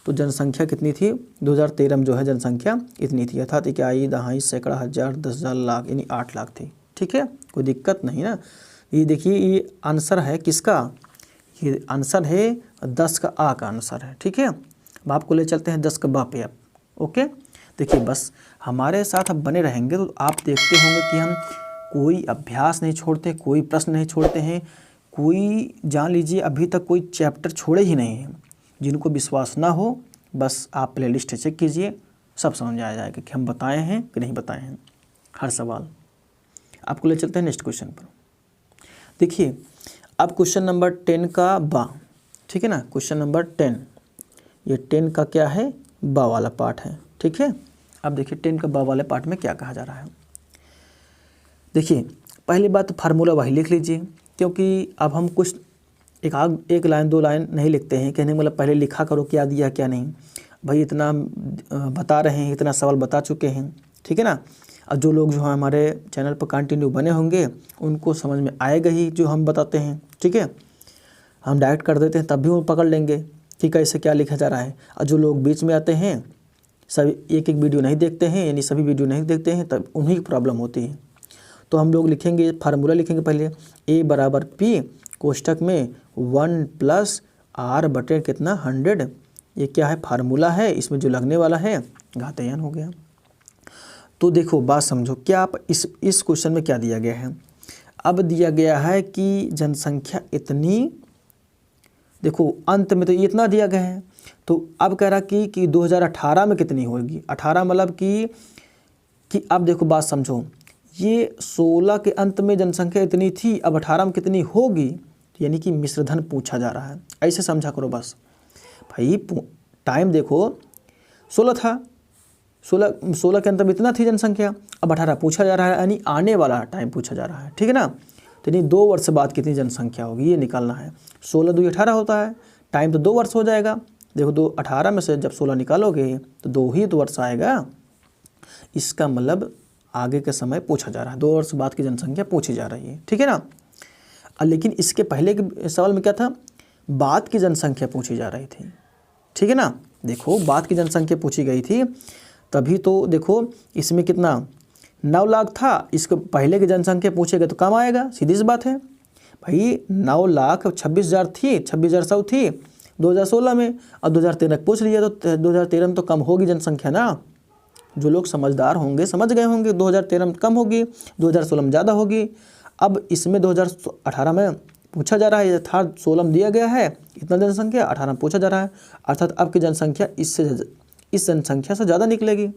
तो जनसंख्या कितनी थी 2013 में जो है जनसंख्या इतनी थी, अर्थात इकाई दहाई सैकड़ा हज़ार 10,000 लाख यानी 8 लाख थी, ठीक है। कोई दिक्कत नहीं ना। ये देखिए ये आंसर है किसका, ये आंसर है 10 का आ का आंसर है, ठीक है। अब आपको ले चलते हैं 10 का बा पे अब, ओके। देखिए बस हमारे साथ अब बने रहेंगे तो आप देखते होंगे कि हम कोई अभ्यास नहीं छोड़ते, कोई प्रश्न नहीं छोड़ते हैं, कोई जान लीजिए अभी तक कोई चैप्टर छोड़े ही नहीं हैं। जिनको विश्वास ना हो बस आप प्लेलिस्ट चेक कीजिए, सब समझ आ जाएगा कि हम बताए हैं कि नहीं बताए हैं हर सवाल। आपको ले चलते हैं नेक्स्ट क्वेश्चन पर। देखिए अब क्वेश्चन नंबर 10 का बा, ठीक है ना। क्वेश्चन नंबर 10, ये 10 का क्या है बा वाला पार्ट है, ठीक है। अब देखिए 10 का बा वाले पार्ट में क्या कहा जा रहा है। देखिए पहली बात फार्मूला वही लिख लीजिए, क्योंकि अब हम कुछ एक लाइन 2 लाइन नहीं लिखते हैं, कहने का मतलब पहले लिखा करो क्या दिया क्या नहीं। भाई इतना बता रहे हैं, इतना सवाल बता चुके हैं, ठीक है ना। और जो लोग जो हैं हमारे चैनल पर कंटिन्यू बने होंगे उनको समझ में आएगा ही जो हम बताते हैं, ठीक है। हम डायरेक्ट कर देते हैं तब भी वो पकड़ लेंगे कि कैसे क्या लिखा जा रहा है। और जो लोग बीच में आते हैं सभी एक वीडियो नहीं देखते हैं, यानी सभी वीडियो नहीं देखते हैं, तब उन्हीं की प्रॉब्लम होती है। तो हम लोग लिखेंगे फार्मूला लिखेंगे पहले, ए बराबर पी कोष्टक में 1 + r बटे कितना 100, ये क्या है फार्मूला है, इसमें जो लगने वाला है घातांक हो गया। तो देखो बात समझो, क्या आप इस क्वेश्चन में क्या दिया गया है। अब दिया गया है कि जनसंख्या इतनी, देखो अंत में तो इतना दिया गया है, तो अब कह रहा कि 2018 में कितनी होगी। 18 मतलब कि अब देखो बात समझो, ये 16 के अंत में जनसंख्या इतनी थी, अब 18 में कितनी होगी, यानी कि मिश्रधन पूछा जा रहा है, ऐसे समझा करो बस। भाई टाइम देखो 16 था, 16 के अंत में इतना थी जनसंख्या, अब 18 पूछा जा रहा है, यानी आने वाला टाइम पूछा जा रहा है, ठीक है ना। तो यानी 2 वर्ष बाद कितनी जनसंख्या होगी ये निकालना है। 16 2 18 होता है, टाइम तो 2 वर्ष हो जाएगा। देखो 18 में से जब 16 निकालोगे तो 2 ही तो वर्ष आएगा, इसका मतलब आगे के समय पूछा जा रहा है, 2 वर्ष बाद की जनसंख्या पूछी जा रही है, ठीक है ना। लेकिन इसके पहले के सवाल में क्या था, बाद की जनसंख्या पूछी जा रही थी, ठीक है ना। देखो बाद की जनसंख्या पूछी गई थी, तभी तो देखो इसमें कितना 9 लाख था, इसके पहले की जनसंख्या पूछेगा तो कम आएगा, सीधी सी बात है। भाई 9,26,000 थी, 26,100 थी 2016 में, और 2013 पूछ लिया तो 2013 में तो कम होगी जनसंख्या ना। जो लोग समझदार होंगे समझ गए होंगे 2013 में कम होगी, 2016 में ज़्यादा होगी। अब इसमें 2018 में पूछा जा रहा है, यथार्थ 16 में दिया गया है इतना जनसंख्या, 18 में पूछा जा रहा है, अर्थात अब की जनसंख्या इस जनसंख्या से ज़्यादा निकलेगी।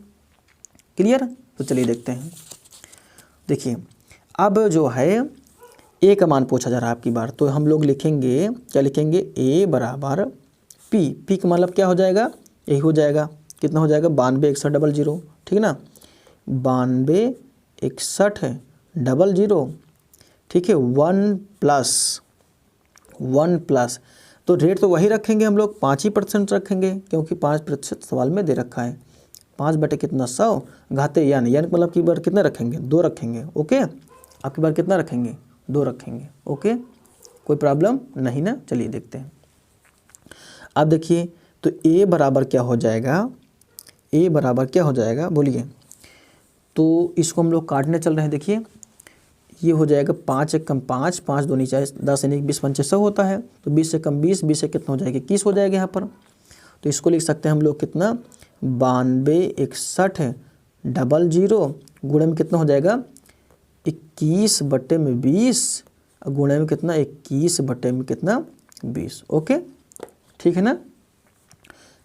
क्लियर। तो चलिए देखते हैं। देखिए अब जो है ए का मान पूछा जा रहा है आपकी बार, तो हम लोग लिखेंगे क्या लिखेंगे, ए बराबर पी। पी का मतलब क्या हो जाएगा यही हो जाएगा, कितना हो जाएगा 926100, ठीक है ना, 926100, ठीक है। 1+1+, तो रेट तो वही रखेंगे हम लोग, 5% रखेंगे, क्योंकि 5% सवाल में दे रखा है। 5/100 घाते यानी मतलब की बार कितना रखेंगे, 2 रखेंगे, ओके। आपकी बार कितना रखेंगे, 2 रखेंगे, ओके। कोई प्रॉब्लम नहीं ना। चलिए देखते हैं। अब देखिए, तो ए बराबर क्या हो जाएगा, ए बराबर क्या हो जाएगा बोलिए। तो इसको हम लोग काटने चल रहे हैं। देखिए ये हो जाएगा 5 एक कम 5, 5 2 नीचे 10 यानी 20 पंचे 100 होता है। तो 20 से कम 20, 20 से कितना हो जाएगा 21 हो जाएगा यहाँ पर। तो इसको लिख सकते हैं हम लोग कितना 926100 गुणे में कितना हो जाएगा 21/20, गुणे में कितना 21/20, ओके, ठीक है ना।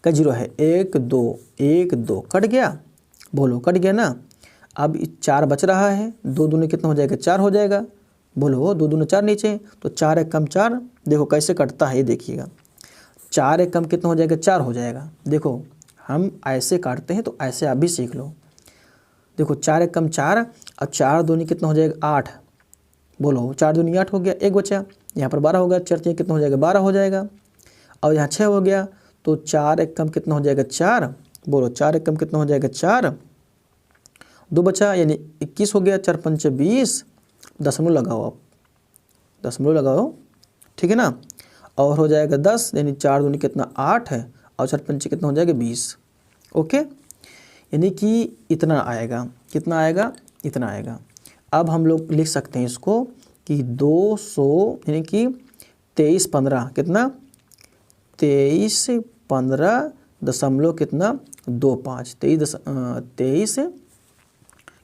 का 0 है 1 2 1 2 कट गया, बोलो कट गया ना। अब 4 बच रहा है, 2 दूने कितना हो जाएगा 4 हो जाएगा, बोलो 2 दूने 4 नीचे, तो 4 एक कम 4, देखो कैसे कटता है ये देखिएगा। 4 एक कम कितना हो जाएगा 4 हो जाएगा। देखो हम ऐसे काटते हैं, तो ऐसे आप भी सीख लो। देखो 4 एक कम 4, अब 4 दूनी कितना हो जाएगा 8, बोलो 4 दूनी 8 हो गया, 1 बचा, यहाँ पर 12 हो गया, 4 3 कितना हो जाएगा 12 हो जाएगा। और यहाँ 6 हो गया, तो 4 एक कम कितना हो जाएगा 4, बोलो 4 एक कम कितना हो जाएगा 4, 2 बचा यानी 21 हो गया, 4 पंचे 20, दशमलव लगाओ, आप दशमलव लगाओ, ठीक है ना। और हो जाएगा 10 यानी 4 दूनी कितना 8 है, और 4 पंचे कितना हो जाएगा 20, ओके। यानी कि इतना आएगा, कितना आएगा इतना आएगा। अब हम लोग लिख सकते हैं इसको कि 200 यानी कि 2315 कितना 2315 दशमलव कितना 25, 23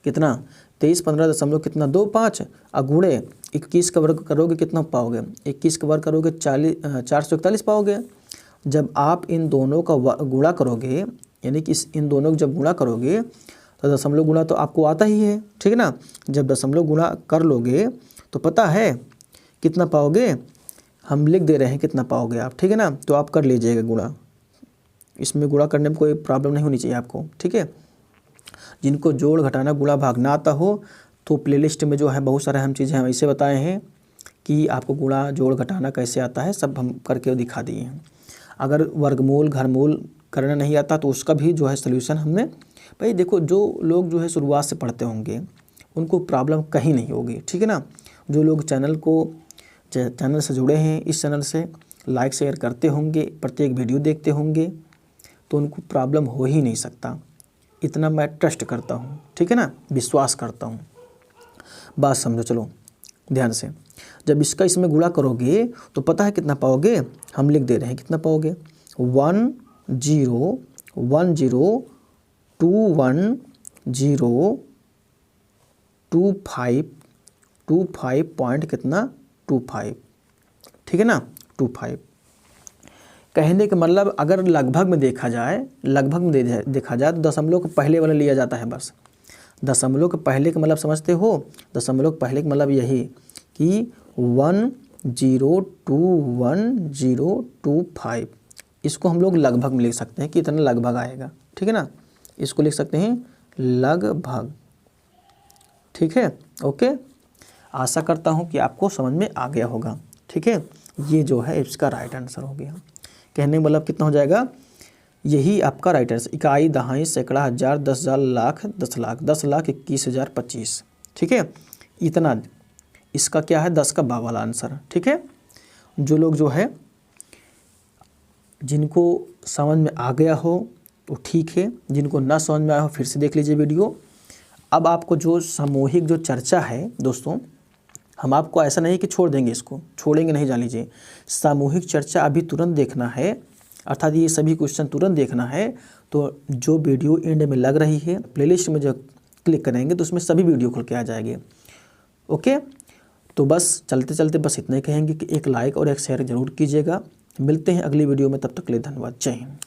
कितना 2315 दशमलव कितना 25, गुणे 21 का वर्ग करोगे कितना पाओगे, 21 का वर्ग करोगे 441 पाओगे। जब आप इन दोनों का गुणा करोगे, यानी कि इन दोनों को जब गुणा करोगे तो दशमलव गुणा तो आपको आता ही है, ठीक है ना। जब दशमलव गुणा कर लोगे तो पता है कितना पाओगे, हम लिख दे रहे हैं कितना पाओगे आप, ठीक है ना। तो आप कर लीजिएगा गुणा, इसमें गुणा करने में कोई प्रॉब्लम नहीं होनी चाहिए आपको, ठीक है। जिनको जोड़ घटाना गुणा भाग ना आता हो तो प्लेलिस्ट में जो है बहुत सारे हम चीज़ें हम ऐसे बताए हैं कि आपको गुणा जोड़ घटाना कैसे आता है, सब हम करके दिखा दिए हैं। अगर वर्गमूल घरमूल करना नहीं आता तो उसका भी जो है सलूशन हमने, भाई देखो जो लोग जो है शुरुआत से पढ़ते होंगे उनको प्रॉब्लम कहीं नहीं होगी, ठीक है ना। जो लोग चैनल से जुड़े हैं, इस चैनल से लाइक शेयर करते होंगे, प्रत्येक वीडियो देखते होंगे, तो उनको प्रॉब्लम हो ही नहीं सकता, इतना मैं ट्रस्ट करता हूँ, ठीक है ना, विश्वास करता हूँ। बात समझो, चलो ध्यान से। जब इसका इसमें गुणा करोगे तो पता है कितना पाओगे, हम लिख दे रहे हैं कितना पाओगे 1025 पॉइंट कितना 25, ठीक है ना 25। कहने का मतलब अगर लगभग में देखा जाए, देखा जाए तो दशमलव के पहले वाला लिया जाता है बस। दशमलव के पहले का मतलब समझते हो, दशमलव के पहले का मतलब यही कि 102125, इसको हम लोग लगभग में लिख सकते हैं कि इतना लगभग आएगा, ठीक है ना। इसको लिख सकते हैं लगभग, ठीक है, ओके। आशा करता हूँ कि आपको समझ में आ गया होगा, ठीक है। ये जो है इसका राइट आंसर हो गया। कहने का मतलब कितना हो जाएगा, यही आपका राइट आंसर। इकाई, दहाई, सैकड़ा, हज़ार, 10,000, लाख, 10 लाख, 10,21,025, ठीक है। इतना इसका क्या है 10 का बा वाला आंसर, ठीक है। जो लोग जो है जिनको समझ में आ गया हो तो ठीक है, जिनको ना समझ में आया हो फिर से देख लीजिए वीडियो। अब आपको जो सामूहिक जो चर्चा है दोस्तों, हम आपको ऐसा नहीं कि छोड़ देंगे, इसको छोड़ेंगे नहीं, जान लीजिए। सामूहिक चर्चा अभी तुरंत देखना है, अर्थात ये सभी क्वेश्चन तुरंत देखना है। तो जो वीडियो एंड में लग रही है प्लेलिस्ट में जो क्लिक करेंगे तो उसमें सभी वीडियो खुल के आ जाएंगे, ओके। तो बस चलते चलते बस इतना ही कहेंगे कि एक लाइक और एक शेयर जरूर कीजिएगा। मिलते हैं अगली वीडियो में, तब तक के लिए धन्यवाद, जय हिंद।